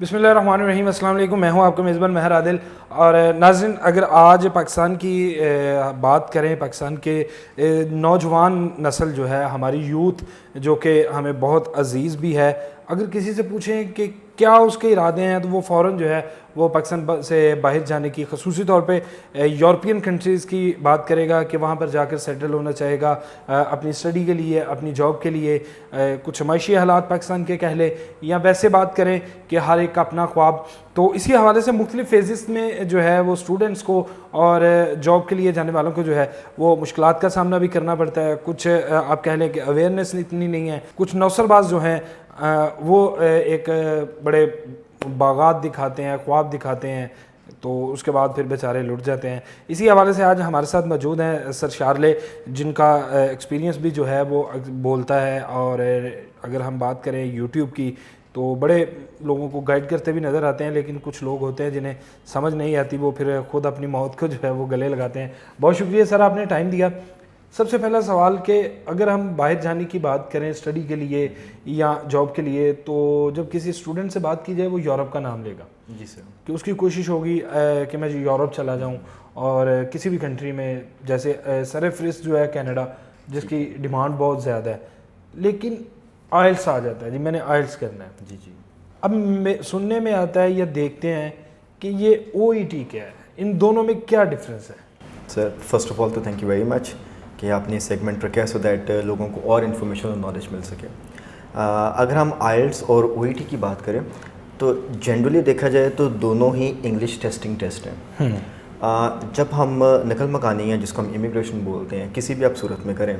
बिस्मिल्लाहिर्रहमानिर्रहीम, अस्सलाम वालेकुम। मैं हूं आपका मेज़बान महर आदिल। और नाज़रीन, अगर आज पाकिस्तान की बात करें, पाकिस्तान के नौजवान नस्ल जो है, हमारी यूथ जो कि हमें बहुत अजीज़ भी है, अगर किसी से पूछें कि क्या उसके इरादे हैं तो वो फ़ौरन जो है वो पाकिस्तान से बाहर जाने की, ख़ुसूसी तौर पे यूरोपियन कंट्रीज़ की बात करेगा कि वहाँ पर जाकर सेटल होना चाहेगा अपनी स्टडी के लिए, अपनी जॉब के लिए, कुछ माशी हालात पाकिस्तान के कह ले, या वैसे बात करें कि हर एक का अपना ख्वाब। तो इसी हवाले से मुख्तलिफ़ फेजेस में जो है वो स्टूडेंट्स को और जॉब के लिए जाने वालों को जो है वो मुश्किलात का सामना भी करना पड़ता है। कुछ आप कह लें कि अवेयरनेस इतनी नहीं है। कुछ नौसरबाज जो हैं वो एक बड़े बागात दिखाते हैं, ख्वाब दिखाते हैं, तो उसके बाद फिर बेचारे लुट जाते हैं। इसी हवाले से आज हमारे साथ मौजूद हैं सर शारले, जिनका एक्सपीरियंस भी जो है वो बोलता है। और अगर हम बात करें यूट्यूब की, तो बड़े लोगों को गाइड करते भी नज़र आते हैं, लेकिन कुछ लोग होते हैं जिन्हें समझ नहीं आती, वो फिर ख़ुद अपनी मौत को जो है वो गले लगाते हैं। बहुत शुक्रिया सर, आपने टाइम दिया। सबसे पहला सवाल कि अगर हम बाहर जाने की बात करें स्टडी के लिए या जॉब के लिए, तो जब किसी स्टूडेंट से बात की जाए वो यूरोप का नाम लेगा। जी सर। कि उसकी कोशिश होगी कि मैं यूरोप चला जाऊं, और किसी भी कंट्री में, जैसे सरफरिस्त जो है कनाडा, जिसकी डिमांड बहुत ज़्यादा है, लेकिन आइल्स आ जाता है, जी मैंने आइल्स करना है। जी जी। अब सुनने में आता है या देखते हैं कि ये OET क्या है, इन दोनों में क्या डिफरेंस है? सर फर्स्ट ऑफ ऑल तो थैंक यू वेरी मच कि आपने सेगमेंट रखा है सो दैट लोगों को और इन्फॉर्मेशन और नॉलेज मिल सके। अगर हम आइल्स और OET की बात करें तो जनरली देखा जाए तो दोनों ही इंग्लिश टेस्टिंग टेस्ट हैं। जब हम नकल मकानी हैं, जिसको हम इमिग्रेशन बोलते हैं, किसी भी आप सूरत में करें,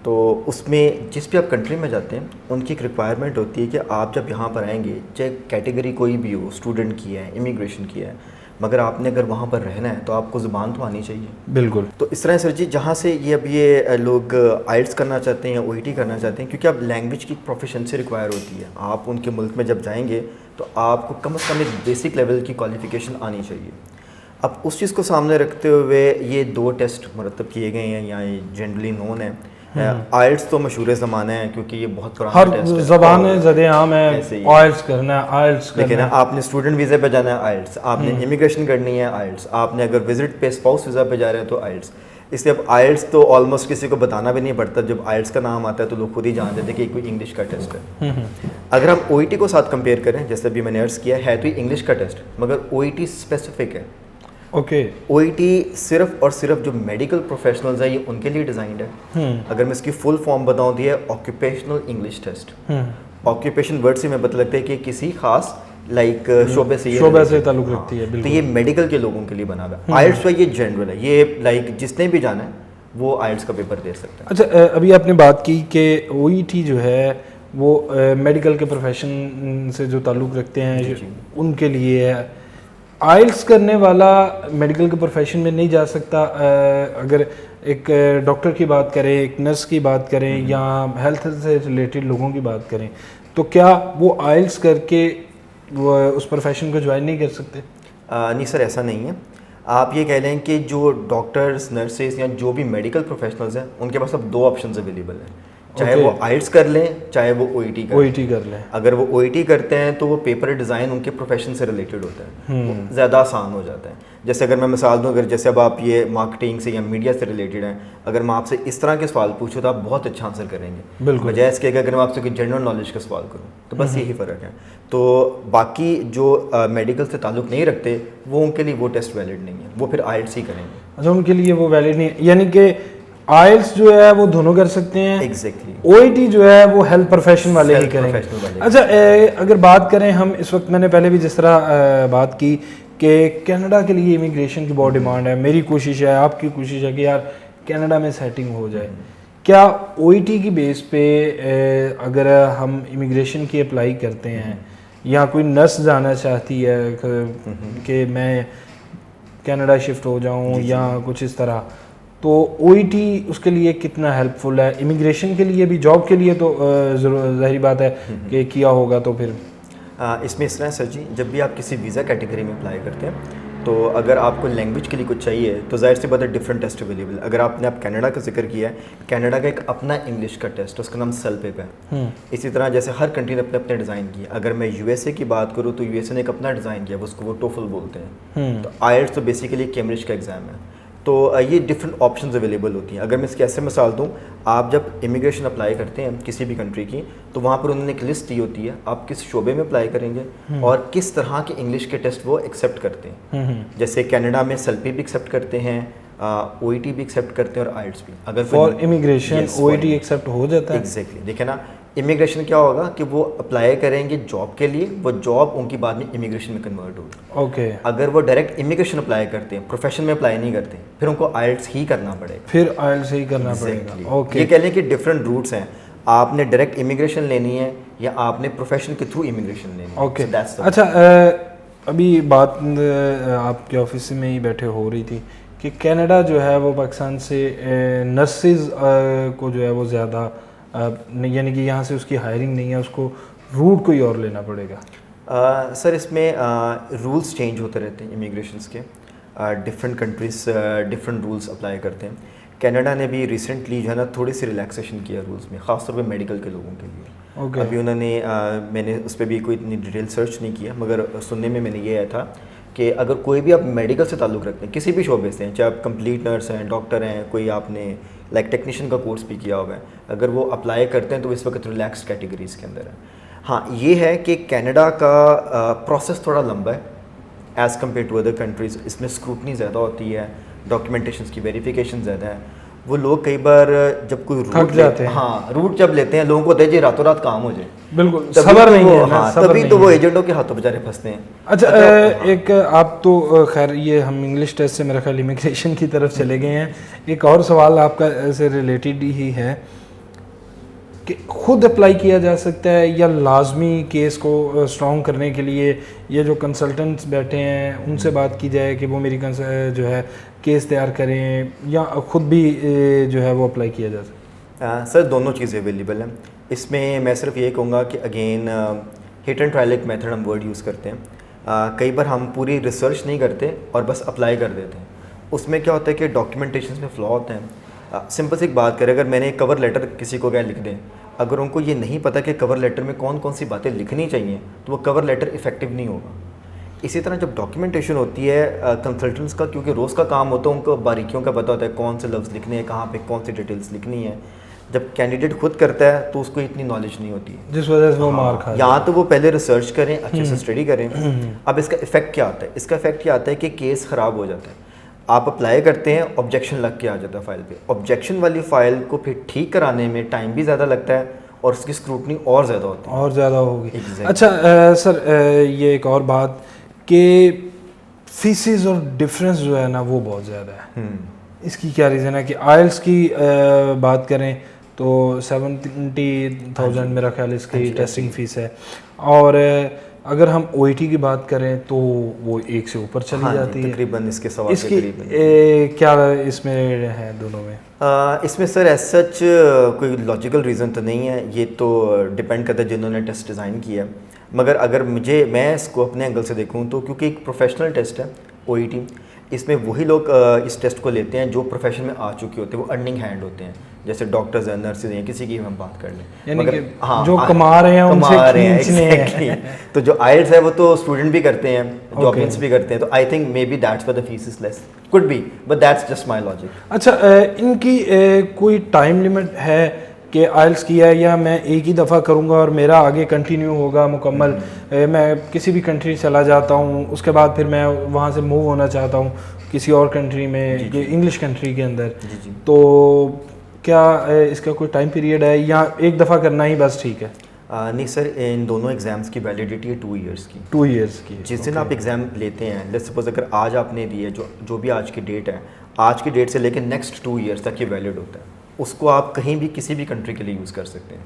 तो उसमें जिस भी आप कंट्री में जाते हैं उनकी एक रिक्वायरमेंट होती है कि आप जब यहाँ पर आएंगे, चाहे कैटेगरी कोई भी हो, स्टूडेंट की है, इमिग्रेशन की है, मगर आपने अगर वहाँ पर रहना है तो आपको ज़ुबान तो आनी चाहिए। बिल्कुल। तो इस तरह सर जी, जहाँ से ये लोग आइल्स करना चाहते हैं, OET करना चाहते हैं, क्योंकि अब लैंग्वेज की प्रोफिशेंसी रिक्वायर होती है। आप उनके मुल्क में जब जाएंगे तो आपको कम से कम एक बेसिक लेवल की क्वालिफ़िकेशन आनी चाहिए। अब उस चीज़ को सामने रखते हुए ये 2 टेस्ट मरतब किए गए हैं, या ये जनरली नोन है। आइल्स तो मशहूर ज़माना है क्योंकि ये बहुत पुराना टेस्ट है, ज़बान ज़दे आम है, आइल्स करना है, आइल्स करना है। लेकिन आपने स्टूडेंट वीज़े पे जाना है आइल्स, आपने इमिग्रेशन करनी है आइल्स, आपने अगर विजिट पे स्पाउस वीज़ा पे जा रहे हैं तो आइल्स। इसलिए अब आइल्स तो ऑलमोस्ट किसी को बताना भी नहीं पड़ता। जब आइल्स का नाम आता है तो लोग खुद ही जान देते हैं कि कोई इंग्लिश का टेस्ट है। अगर हम OET को साथ कंपेयर करें, जैसे अभी मैंने अर्ज़ किया है तो इंग्लिश का टेस्ट, मगर OET स्पेसिफिक है। ओके। OET सिर्फ और सिर्फ जो मेडिकल प्रोफेशनल्स हैं, ये उनके लिए डिज़ाइंड है। अगर मैं इसकी फुल फॉर्म बताऊँ तो ये occupational English test. Occupation word से मैं बता लगता है कि किसी खास शोबे से ताल्लुक़ रखती है। तो ये मेडिकल के लोगों के लिए बना हुआ है। आइल्स जो ये जनरल है, ये जिसने भी जाना है वो आइल्स का पेपर दे सकता है। अच्छा, अभी आपने बात की कि OET जो है वो मेडिकल के प्रोफेशन से जो ताल्लुक़ रखते हैं उनके लिए है। आइल्स करने वाला मेडिकल के प्रोफेशन में नहीं जा सकता। अगर एक डॉक्टर की बात करें, एक नर्स की बात करें, या हेल्थ से रिलेटेड लोगों की बात करें, तो क्या वो आइल्स करके वो उस प्रोफेशन को ज्वाइन नहीं कर सकते? नहीं सर, ऐसा नहीं है। आप ये कह लें कि जो डॉक्टर्स, नर्सेज या जो भी मेडिकल प्रोफेशनल्स हैं, उनके पास अब 2 ऑप्शंस अवेलेबल हैं। चाहे वो आइल्स कर लें, चाहे वो OET कर लें। अगर वो OET करते हैं तो वो पेपर डिज़ाइन उनके प्रोफेशन से रिलेटेड होता है, ज़्यादा आसान हो जाता है। जैसे अगर मैं मिसाल दूं, अगर जैसे अब आप ये मार्केटिंग से या मीडिया से रिलेटेड हैं, अगर मैं आपसे इस तरह के सवाल पूछूँ तो आप बहुत अच्छा आंसर करेंगे। बिल्कुल। बजाय इसके अगर मैं आपसे कोई जनरल नॉलेज का सवाल करूँ, तो बस यही फ़र्क है। तो बाकी जो मेडिकल से ताल्लुक़ नहीं रखते, वो उनके लिए वो टेस्ट वैलिड नहीं है, वो फिर आइल्स ही करेंगे। अच्छा, उनके लिए वो वैलिड नहीं, यानी कि आइल्स जो है वो दोनों कर सकते हैं। एग्जैक्टली। OET जो है वो हेल्थ प्रोफेशन वाले ही करेंगे। अच्छा, अगर बात करें हम, इस वक्त मैंने पहले भी जिस तरह बात की कि कनाडा के लिए इमिग्रेशन की बहुत डिमांड है, मेरी कोशिश है, आपकी कोशिश है कि यार कनाडा में सेटिंग हो जाए। क्या OET की बेस पे अगर हम इमिग्रेशन की अप्लाई करते हैं, या कोई नर्स जाना चाहती है कि मैं कनाडा शिफ्ट हो जाऊं या कुछ इस तरह, तो OET उसके लिए कितना हेल्पफुल है? इमिग्रेशन के लिए भी, जॉब के लिए तो ज़ाहिर बात है कि किया होगा। तो फिर इसमें इस तरह सर जी, जब भी आप किसी वीज़ा कैटेगरी में अप्लाई करते हैं तो अगर आपको लैंग्वेज के लिए कुछ चाहिए तो जाहिर सी बात है डिफरेंट टेस्ट अवेलेबल। अगर आपने कनाडा का जिक्र किया है, कनाडा का एक अपना इंग्लिश का टेस्ट, उसका नाम सेलपेप है। इसी तरह जैसे हर कंट्री ने अपने अपने डिज़ाइन किए। अगर मैं यूएसए की बात करूँ तो यूएसए ने एक अपना डिज़ाइन किया, उसको वो टोफल बोलते हैं। तो आईएलटीएस तो बेसिकली कैम्ब्रिज का एग्ज़ाम है। तो ये डिफरेंट ऑप्शंस अवेलेबल होती हैं। अगर मैं इसकी ऐसे मिसाल दूँ, आप जब इमिग्रेशन अप्लाई करते हैं किसी भी कंट्री की, तो वहाँ पर उन्होंने एक लिस्ट दी होती है आप किस शोबे में अप्लाई करेंगे और किस तरह के इंग्लिश के टेस्ट वो एक्सेप्ट करते हैं। जैसे कनाडा में सेलपी भी एक्सेप्ट करते हैं, ओईटी भी एक्सेप्ट करते हैं और आईएलटीएस भी। अगर फॉर इमिग्रेशन ओईटी एक्सेप्ट हो जाता है। एग्जैक्टली। देखिए ना, इमिग्रेशन क्या होगा कि वो अप्लाई करेंगे जॉब के लिए, वो जॉब उनकी बाद में इमिग्रेशन में कन्वर्ट होगी। ओके। अगर वो डायरेक्ट इमिग्रेशन अप्लाई करते हैं, प्रोफेशन में अप्लाई नहीं करते, फिर उनको आईएलटीएस ही करना पड़ेगा। फिर आईएलटीएस ही करना पड़ेगा। ओके। ये कह लें कि डिफरेंट रूट्स हैं। आपने डायरेक्ट इमिग्रेशन लेनी है या आपने प्रोफेशन के थ्रू इमिग्रेशन लेनी है। ओके। अच्छा, अभी बात आपके ऑफिस में ही बैठे हो रही थी कि कनाडा जो है वो पाकिस्तान से नर्सेज को जो है वो ज़्यादा यानी कि यहाँ से उसकी हायरिंग नहीं है, उसको रूट कोई और लेना पड़ेगा। सर इसमें रूल्स चेंज होते रहते हैं इमिग्रेशंस के। Different countries different rules apply करते हैं। कनाडा ने भी रिसेंटली जो है ना थोड़ी सी रिलैक्सेशन किया रूल्स में, ख़ासतौर पे मेडिकल के लोगों के लिए। Okay. अभी उन्होंने मैंने उस पर भी कोई इतनी डिटेल सर्च नहीं किया, मगर सुनने में मैंने ये आया था कि अगर कोई भी आप मेडिकल से ताल्लुक़ रखते हैं, किसी भी शोबे से हैं, चाहे आप कंप्लीट नर्स हैं, डॉक्टर हैं, कोई आपने लाइक टेक्नीशियन का कोर्स भी किया हुआ है, अगर वो अप्लाई करते हैं तो इस वक्त रिलैक्स कैटेगरीज़ के अंदर है। हाँ, ये है कि कनाडा का प्रोसेस थोड़ा लंबा है as compare to other countries. इसमें स्क्रूटनी ज़्यादा होती है, डॉक्यूमेंटेशन की वेरिफिकेशन ज़्यादा है। वो लोग कई बार जब कोई रूट जाते हैं। हाँ, रूट जब लेते हैं, लोगों को होता है जी रातों रात काम हो जाए। बिल्कुल, सबर नहीं है ना, तभी तो वो एजेंटों के हाथों बेचारे फंसते हैं। अच्छा, एक आप तो खैर ये हम इंग्लिश टेस्ट से मेरा ख्याल इमिग्रेशन की तरफ चले गए हैं। एक और सवाल आपका से रिलेटेड ही है कि खुद अप्लाई किया जा सकता है या लाजमी केस को स्ट्रॉन्ग करने के लिए ये जो कंसल्टेंट्स बैठे हैं उनसे बात की जाए कि वो मेरी जो है केस तैयार करें, या खुद भी जो है वो अप्लाई किया जा सकता है? सर दोनों चीज़ें अवेलेबल हैं। इसमें मैं सिर्फ ये कहूँगा कि अगेन हिट एंड ट्रायल एक मेथड हम वर्ड यूज़ करते हैं। कई बार हम पूरी रिसर्च नहीं करते और बस अप्लाई कर देते हैं। उसमें क्या होता है कि डॉक्यूमेंटेशन में फ्लॉ होते हैं। सिंपल सी एक बात करें, अगर मैंने एक कवर लेटर किसी को क्या लिख दें, अगर उनको ये नहीं पता कि कवर लेटर में कौन कौन सी बातें लिखनी चाहिए तो वो कवर लेटर इफेक्टिव नहीं होगा। इसी तरह जब डॉक्यूमेंटेशन होती है कंसल्टेंट्स का, क्योंकि रोज़ का काम होता है, उनको बारीकियों का पता होता है कौन से लफ्ज़ लिखने हैं, कहाँ पे कौन सी डिटेल्स लिखनी है। जब कैंडिडेट खुद करता है तो उसको इतनी नॉलेज नहीं होती है, जिस वजह से वो मार खा। यहाँ तो वो पहले रिसर्च करें, अच्छे से स्टडी करें। अब इसका इफेक्ट क्या आता है? इसका इफेक्ट क्या आता है कि केस ख़राब हो जाता है। आप अप्लाई करते हैं, ऑब्जेक्शन लग के आ जाता है फाइल पे। ऑब्जेक्शन वाली फ़ाइल को फिर ठीक कराने में टाइम भी ज़्यादा लगता है और उसकी स्क्रूटनी और ज़्यादा होती है, और ज़्यादा होगी। Exactly. अच्छा सर, ये एक और बात कि फीसिस और डिफरेंस जो है ना वो बहुत ज़्यादा है। इसकी क्या रीज़न है कि आइल्स की बात करें तो 70,000 मेरा ख्याल इसकी टेस्टिंग फ़ीस है, और अगर हम ओईटी की बात करें तो वो 1 से ऊपर चली जाती है तकरीबन। इसके सवाल इसकी क्या इसमें है दोनों में? इसमें सर एज सच कोई लॉजिकल रीज़न तो नहीं है, ये तो डिपेंड करता है जिन्होंने टेस्ट डिज़ाइन किया है। मगर अगर मैं इसको अपने एंगल से देखूं तो क्योंकि एक प्रोफेशनल टेस्ट है ओईटी, इसमें वही लोग इस टेस्ट को लेते हैं जो प्रोफेशन में आ चुके होते हैं, वो अर्निंग हैंड होते हैं, जैसे डॉक्टर्स हैं, नर्सेज हैं, किसी की हम बात कर लें, यानी कि जो कमा रहे हैं उनसे खींचने हैं। तो जो आइल्स है वो तो स्टूडेंट भी करते हैं, जॉब भी करते हैं, तो I think may be that's why the fees is less, could be, but that's just my logic. अच्छा, इनकी कोई टाइम लिमिट है कि आइल्स किया है या मैं एक ही दफ़ा करूंगा और मेरा आगे कंटिन्यू होगा मुकम्मल? मैं किसी भी कंट्री चला जाता हूं, उसके बाद फिर मैं वहां से मूव होना चाहता हूं किसी और कंट्री में, इंग्लिश कंट्री के अंदर, तो क्या इसका कोई टाइम पीरियड है या एक दफ़ा करना ही बस ठीक है? नहीं सर, इन दोनों एग्ज़ाम्स की वैलिडिटी है 2 इयर्स की। 2 इयर्स की। जिस दिन आप एग्ज़ाम लेते हैं, लेट्स सपोज अगर आज आपने दिए, जो भी आज की डेट है, आज की डेट से लेकर नेक्स्ट 2 इयर्स तक ये वैलिड होता है। उसको आप कहीं भी किसी भी कंट्री के लिए यूज़ कर सकते हैं।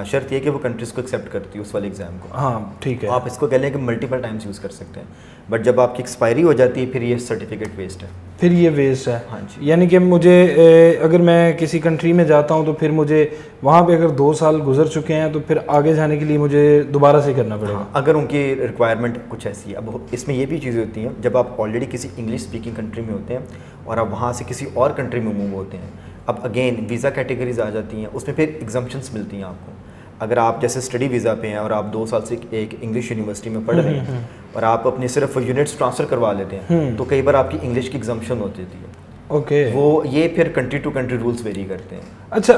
शर्त ये कि वो कंट्रीज़ को एक्सेप्ट करती है उस वाले एग्ज़ाम को। हाँ ठीक है। आप इसको कह लें कि मल्टीपल टाइम्स यूज़ कर सकते हैं, बट जब आपकी एक्सपायरी हो जाती है फिर ये सर्टिफिकेट वेस्ट है। फिर ये वेस्ट है। हाँ जी। यानी कि मुझे अगर मैं किसी कंट्री में जाता हूँ तो फिर मुझे वहाँ पे अगर 2 साल गुजर चुके हैं तो फिर आगे जाने के लिए मुझे दोबारा से करना पड़ेगा। हाँ, अगर उनकी रिक्वायरमेंट कुछ ऐसी है। अब इसमें ये भी चीज़ें होती हैं, जब आप ऑलरेडी किसी इंग्लिश स्पीकिंग कंट्री में होते हैं और आप वहाँ से किसी और कंट्री में मूव होते हैं, अब अगेन वीज़ा कैटेगरीज आ जाती हैं, उसमें फिर एग्जम्पशंस मिलती हैं आपको। अगर आप जैसे स्टडी वीज़ा पे हैं और आप 2 साल से एक इंग्लिश यूनिवर्सिटी में पढ़ रहे हैं और आप अपनी सिर्फ यूनिट्स ट्रांसफ़र करवा लेते हैं, तो कई बार आपकी इंग्लिश की एग्जम्पशन होती है। ओके। वो ये फिर country to country rules vary करते हैं। अच्छा,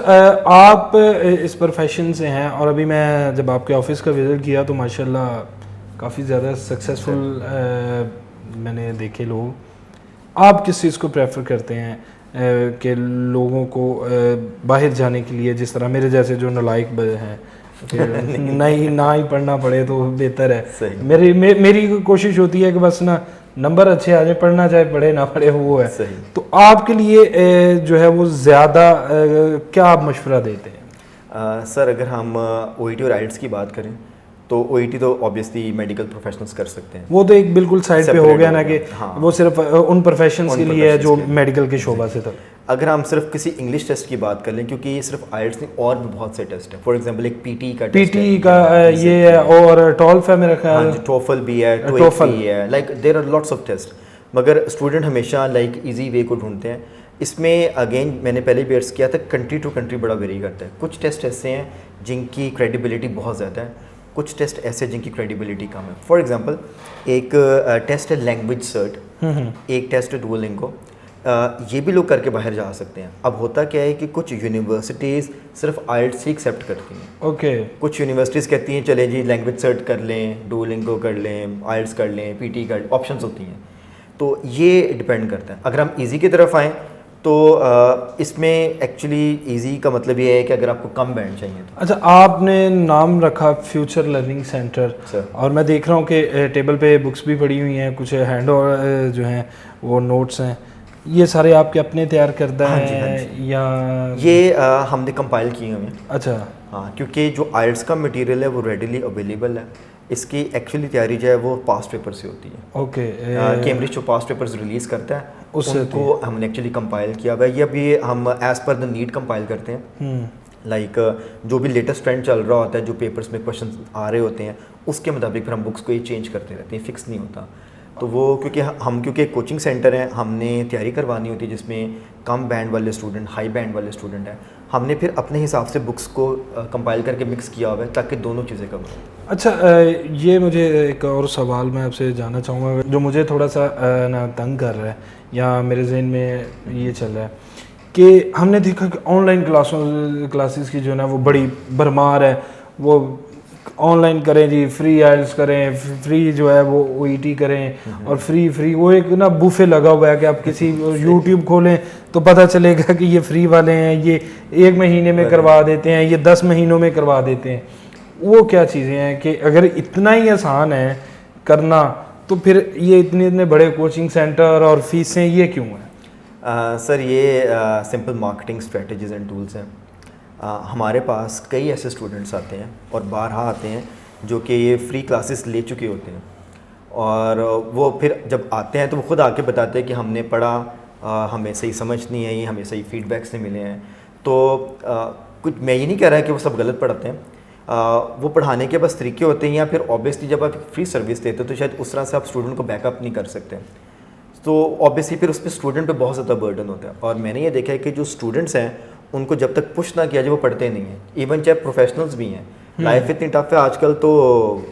आप इस प्रोफेशन से हैं और अभी मैं जब आपके ऑफिस का विज़िट किया तो माशाल्लाह काफ़ी ज़्यादा सक्सेसफुल मैंने देखे लोग। आप किस चीज़ को प्रेफर करते हैं कि लोगों को बाहर जाने के लिए, जिस तरह मेरे जैसे जो नालायक हैं नहीं ना ही पढ़ना पड़े तो बेहतर है। मेरी कोशिश होती है कि बस ना नंबर अच्छे आ जाए, पढ़ना चाहे पढ़े ना पढ़े वो है। तो आपके लिए जो है वो ज़्यादा क्या आप मशवरा देते हैं? सर अगर हम OET और IELTS की बात करें तो OET तो ऑब्वियसली मेडिकल प्रोफेशनल्स कर सकते हैं, वो तो एक बिल्कुल साइड पे हो गया ना कि हाँ। वो सिर्फ उन प्रोफेशंस के लिए है जो मेडिकल के शोबा से था। अगर हम सिर्फ किसी इंग्लिश टेस्ट की बात कर लें, क्योंकि ये सिर्फ IELTS नहीं और भी बहुत से टेस्ट हैं। फॉर एग्जांपल एक PT का टेस्ट है, PT का ये है और टॉल्फ है मेरा ख्याल। हाँ, TOEFL भी है, TOEFL भी है, like there are lots of test. मगर स्टूडेंट हमेशा लाइक इजी वे को ढूंढते हैं। इसमें अगेन मैंने पहले भी अर्ज़ किया था, कंट्री टू कंट्री बड़ा वेरी करता है। कुछ टेस्ट ऐसे हैं जिनकी क्रेडिबिलिटी बहुत ज़्यादा है, कुछ टेस्ट ऐसे हैं जिनकी क्रेडिबिलिटी कम है। फॉर एग्जांपल एक टेस्ट है लैंग्वेज सर्ट, एक टेस्ट है डुओलिंगो। ये भी लोग करके बाहर जा सकते हैं। अब होता क्या है कि कुछ यूनिवर्सिटीज़ सिर्फ IELTS ही एक्सेप्ट करती हैं। ओके। कुछ यूनिवर्सिटीज़ कहती हैं चले जी लैंग्वेज सर्ट कर लें, डुओलिंगो कर लें, IELTS कर लें, PT कर, ऑप्शंस होती हैं। तो ये डिपेंड करता है। अगर हम इजी की तरफ आएँ तो इसमें एक्चुअली इजी का मतलब ये है कि अगर आपको कम बैंड चाहिए तो। अच्छा, आपने नाम रखा फ्यूचर लर्निंग सेंटर और मैं देख रहा हूँ कि टेबल पे बुक्स भी पड़ी हुई हैं, कुछ हैंड जो हैं वो नोट्स हैं, ये सारे आपके अपने तैयार करदा है या ये हमने कंपाइल किए हुए हैं। अच्छा हाँ, क्योंकि जो IELTS का मटेरियल है वो रेडिली अवेलेबल है। इसकी एक्चुअली तैयारी जो है वो पास्ट पेपर से होती है। ओके। कैम्ब्रिज जो पास्ट पेपर्स रिलीज़ करता है उससे उनको हमने एक्चुअली कंपाइल किया हुआ है। ये अभी हम as per the need compile करते हैं। लाइक जो भी लेटेस्ट ट्रेंड चल रहा होता है, जो पेपर्स में क्वेश्चन आ रहे होते हैं, उसके मुताबिक फिर हम बुक्स को ये चेंज करते रहते हैं, फिक्स नहीं होता। तो वो क्योंकि एक कोचिंग सेंटर है, हमने तैयारी करवानी होती है जिसमें कम बैंड वाले स्टूडेंट, हाई बैंड वाले स्टूडेंट हैं। हमने फिर अपने हिसाब से बुक्स को कंपाइल करके मिक्स किया हुआ है ताकि दोनों चीज़ें कवर हों। अच्छा, ये मुझे एक और सवाल मैं आपसे जानना चाहूँगा जो मुझे थोड़ा सा ना तंग कर रहा है या मेरे जहन में ये चल रहा है कि हमने देखा कि ऑनलाइन क्लासेस की जो है ना वो बड़ी भरमार है। वो ऑनलाइन करें जी, फ्री IELTS करें, फ्री जो है वो OET करें और फ्री वो एक ना बूफे लगा हुआ है कि आप किसी YouTube खोलें तो पता चलेगा कि ये फ्री वाले हैं, ये 1 महीने में करवा देते हैं, ये 10 महीनों में करवा देते हैं। वो क्या चीज़ें हैं कि अगर इतना ही आसान है करना तो फिर ये इतने बड़े कोचिंग सेंटर और फीसें ये क्यों हैं? सर ये simple marketing strategies and tools हैं। हमारे पास कई ऐसे स्टूडेंट्स आते हैं और बारहा आते हैं जो कि ये फ्री क्लासेस ले चुके होते हैं और वो फिर जब आते हैं तो वो खुद आके बताते हैं कि हमने पढ़ा, हमें सही समझ नहीं आई, हमें सही फीडबैक्स नहीं मिले हैं। तो कुछ मैं ये नहीं कह रहा कि वो सब गलत पढ़ाते हैं, वो पढ़ाने के बस तरीके होते हैं, या फिर ऑब्वियसली जब आप फ्री सर्विस देते हो तो शायद उस तरह से आप स्टूडेंट को बैकअप नहीं कर सकते। तो ऑब्वियसली फिर उस पर स्टूडेंट पे बहुत ज़्यादा बर्डन होता है। और मैंने ये देखा है कि जो स्टूडेंट्स हैं उनको जब तक पुश ना किया जाए वो पढ़ते नहीं हैं। इवन चाहे प्रोफेशनल्स भी हैं, लाइफ इतनी टफ है आजकल तो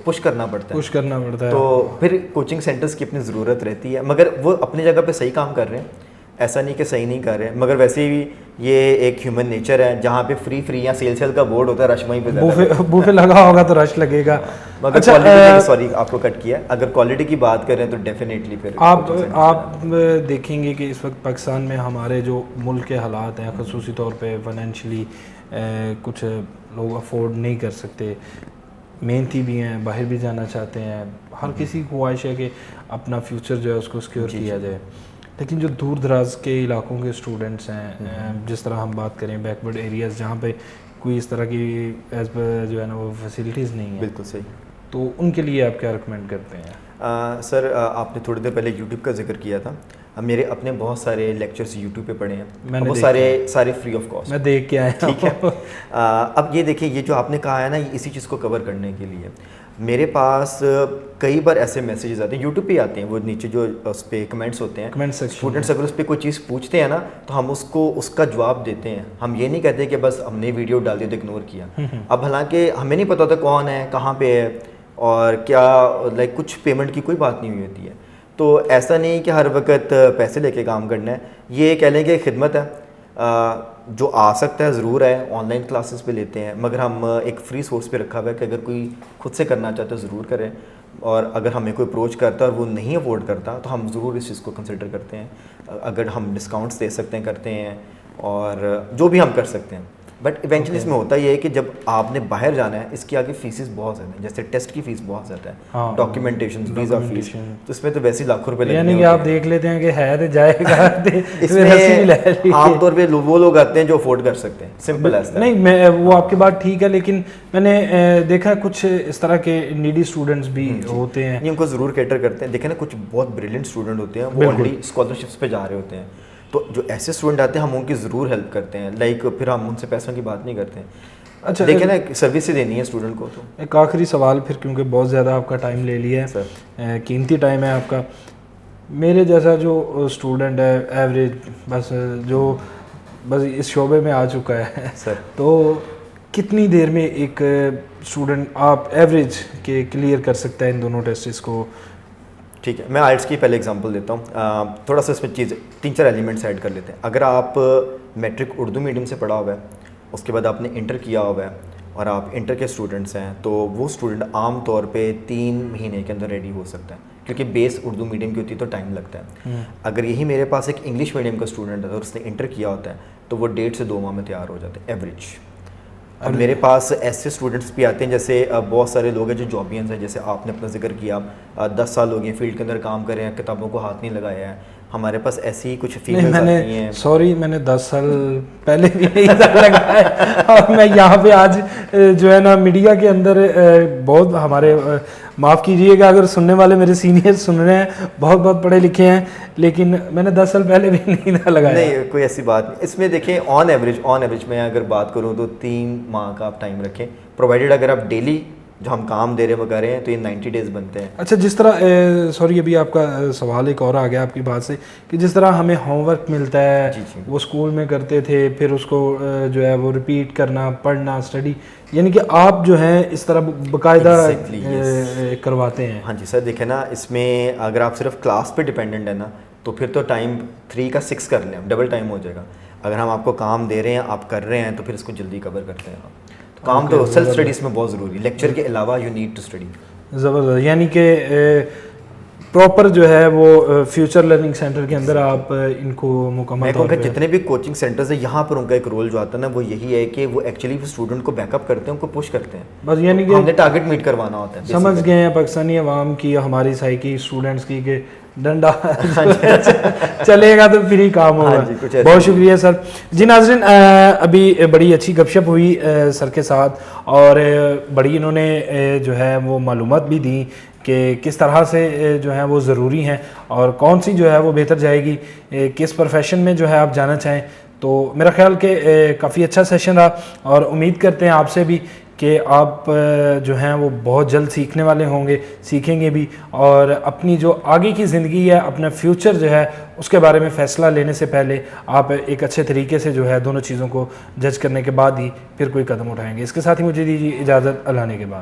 पुश करना पड़ता है। तो फिर कोचिंग सेंटर्स की अपनी ज़रूरत रहती है, मगर वो अपनी जगह पे सही काम कर रहे हैं, ऐसा नहीं कि सही नहीं कर रहे हैं। मगर वैसे भी ये एक ह्यूमन नेचर है, जहाँ पे फ्री या सेल का बोर्ड होता है, रश वहीं पे बूफे लगा होगा तो रश लगेगा। मगर अच्छा, सॉरी आपको कट किया, अगर क्वालिटी की बात करें तो डेफिनेटली फिर आप देखेंगे कि इस वक्त पाकिस्तान में हमारे जो मुल्क के हालात हैं, ख़ुसूसी तौर पे फाइनेंशियली कुछ लोग अफोर्ड नहीं कर सकते, मेहनती भी हैं, बाहर भी जाना चाहते हैं, हर किसी की ख्वाहिश है कि अपना फ्यूचर जो है उसको सिक्योर किया जाए। लेकिन जो दूर दराज के इलाकों के स्टूडेंट्स हैं, जिस तरह हम बात करें बैकवर्ड एरियाज़ जहाँ पे कोई इस तरह की एज पर जो है ना वो फैसिलिटीज़ नहीं है, बिल्कुल सही। तो उनके लिए आप क्या रिकमेंड करते हैं? सर आपने थोड़ी देर पहले यूट्यूब का जिक्र किया था। मेरे अपने बहुत सारे लेक्चर्स यूट्यूब पे पढ़े हैं, मैंने वो सारे फ्री ऑफ कॉस्ट। मैं देख के आया, ठीक है। अब ये देखिए, ये जो आपने कहा है ना, ये इसी चीज़ को कवर करने के लिए मेरे पास कई बार ऐसे मैसेजेस आते हैं, यूट्यूब पे आते हैं, वो नीचे जो उस पर कमेंट्स होते हैं, कमेंट सेक्शन, स्टूडेंट्स अगर उस पर कोई चीज़ पूछते हैं ना तो हम उसको उसका जवाब देते हैं। हम ये नहीं कहते कि बस हमने वीडियो डाल दी तो इग्नोर किया। अब हालांकि हमें नहीं पता होता कौन है, कहाँ पे है और क्या, लाइक कुछ पेमेंट की कोई बात नहीं हुई होती है। तो ऐसा नहीं कि हर वक्त पैसे लेके काम करना है, ये कह लें कि खिदमत है। जो आ सकता है ज़रूर है, ऑनलाइन क्लासेस पे लेते हैं, मगर हम एक फ्री सोर्स पे रखा हुआ है कि अगर कोई खुद से करना चाहता है ज़रूर करें, और अगर हमें कोई अप्रोच करता है और वो नहीं अफोर्ड करता तो हम ज़रूर इस चीज़ को कंसिडर करते हैं। अगर हम डिस्काउंट्स दे सकते हैं करते हैं, और जो भी हम कर सकते हैं। बट इवेंचुअली इसमें होता ये है कि जब आपने बाहर जाना है, इसकी आगे फीसेस बहुत ज़्यादा हैं, जैसे टेस्ट की फ़ीस बहुत ज़्यादा है, डॉक्यूमेंटेशन, वीज़ा फीस, तो इसमें तो वैसे ही लाखों रुपए लगेंगे। यानी कि आप देख लेते हैं कि है तो जाएगा इसमें आमतौर पे वो लोग आते हैं जो अफोर्ड कर सकते हैं, सिंपल ऐसा। नहीं, मैं वो आपकी बात ठीक है, लेकिन मैंने देखा कुछ इस तरह के नीडी स्टूडेंट्स भी होते हैं, उनको ज़रूर कैटर करते हैं। देखें ना, कुछ बहुत ब्रिलियंट स्टूडेंट होते हैं, वो ऑलरेडी स्कॉलरशिप्स पे जा रहे होते हैं, तो जो ऐसे स्टूडेंट आते हैं हम उनकी ज़रूर हेल्प करते हैं। लाइक फिर हम उनसे पैसों की बात नहीं करते हैं। अच्छा, देखें ना, सर्विस ही देनी है स्टूडेंट को। तो एक आखिरी सवाल फिर, क्योंकि बहुत ज़्यादा आपका टाइम ले लिया है सर, कीमती टाइम है आपका। मेरे जैसा जो स्टूडेंट है एवरेज, बस इस शोबे में आ चुका है सर, तो कितनी देर में एक स्टूडेंट आप एवरेज के क्लियर कर सकता है इन दोनों टेस्ट्स को? ठीक है, मैं आइल्स की पहले एग्जांपल देता हूँ। थोड़ा सा इसमें चीज़ 3-4 एलिमेंट्स ऐड कर लेते हैं। अगर आप मैट्रिक उर्दू मीडियम से पढ़ा हुआ है, उसके बाद आपने इंटर किया हुआ है और आप इंटर के स्टूडेंट्स हैं, तो वो स्टूडेंट आम तौर पे 3 महीने के अंदर रेडी हो सकता है, क्योंकि बेस उर्दू मीडियम की होती है तो टाइम लगता है। अगर यही मेरे पास एक इंग्लिश मीडियम का स्टूडेंट है और उसने इंटर किया होता है, तो वो 1.5 से 2 माह में तैयार हो जाते हैं एवरेज। और मेरे पास ऐसे स्टूडेंट्स भी आते हैं, जैसे बहुत सारे लोग हैं जो जॉबियंस हैं, जैसे आपने अपना जिक्र किया, 10 साल हो गए फील्ड के अंदर काम कर रहे हैं, किताबों को हाथ नहीं लगाया है। हमारे पास ऐसी ही कुछ फीमेल्स आती हैं। सॉरी, मैंने 10 साल पहले भी नहीं लगाया और मैं यहाँ पे आज जो है ना मीडिया के अंदर बहुत हमारे, माफ़ कीजिएगा अगर सुनने वाले मेरे सीनियर सुन रहे हैं, बहुत पढ़े लिखे हैं, लेकिन मैंने 10 साल पहले भी नहीं लगाया। नहीं, कोई ऐसी बात नहीं। इसमें देखें, ऑन एवरेज मैं अगर बात करूँ तो 3 माह का आप टाइम रखें, प्रोवाइडेड अगर आप डेली जो हम काम दे रहे हैं वो कर रहे हैं, तो ये 90 डेज़ बनते हैं। अच्छा, जिस तरह सॉरी अभी आपका सवाल एक और आ गया आपकी बात से, कि जिस तरह हमें होमवर्क मिलता है, जी। वो स्कूल में करते थे, फिर उसको जो है वो रिपीट करना, पढ़ना, स्टडी, यानी कि आप जो है इस तरह बाकायदा करवाते हैं? हाँ जी सर, देखें ना, इसमें अगर आप सिर्फ क्लास पे डिपेंडेंट है ना, तो फिर तो टाइम 3 का 6 कर लें, डबल टाइम हो जाएगा। अगर हम आपको काम दे रहे हैं, आप कर रहे हैं, तो फिर इसको जल्दी कवर करते हैं आप। काम तो सेल्फ स्टडी इसमें बहुत ज़रूरी है, लेक्चर के अलावा यू नीड टू स्टडी। ज़बरदस्त, यानी कि प्रॉपर जो है वो फ्यूचर लर्निंग सेंटर के अंदर आप इनको मुकम्मल तौर पे, जितने भी कोचिंग सेंटर्स हैं यहाँ पर उनका एक रोल जो आता है ना, वो यही है कि वो एक्चुअली स्टूडेंट को बैकअप करते हैं, उनको पुश करते हैं। बस यानी कि हमने टारगेट मीट करवाना होता है। समझ गए हैं पाकिस्तानी अवाम की, हमारी साइकी स्टूडेंट्स की, कि डंडा चलेगा तो फिर ही काम होगा। बहुत शुक्रिया सर। जी नाज़रीन, अभी बड़ी अच्छी गपशप हुई सर के साथ, और बड़ी इन्होंने जो है वो मालूमात भी दी कि किस तरह से जो है वो ज़रूरी हैं और कौन सी जो है वो बेहतर जाएगी, किस प्रोफेशन में जो है आप जाना चाहें। तो मेरा ख्याल कि काफ़ी अच्छा सेशन रहा, और उम्मीद करते हैं आपसे भी कि आप जो हैं वो बहुत जल्द सीखने वाले होंगे, सीखेंगे भी, और अपनी जो आगे की ज़िंदगी है, अपना फ्यूचर जो है उसके बारे में फ़ैसला लेने से पहले आप एक अच्छे तरीके से जो है दोनों चीज़ों को जज करने के बाद ही फिर कोई कदम उठाएंगे। इसके साथ ही मुझे दीजिए इजाज़त, अल्लाह ने के बाद।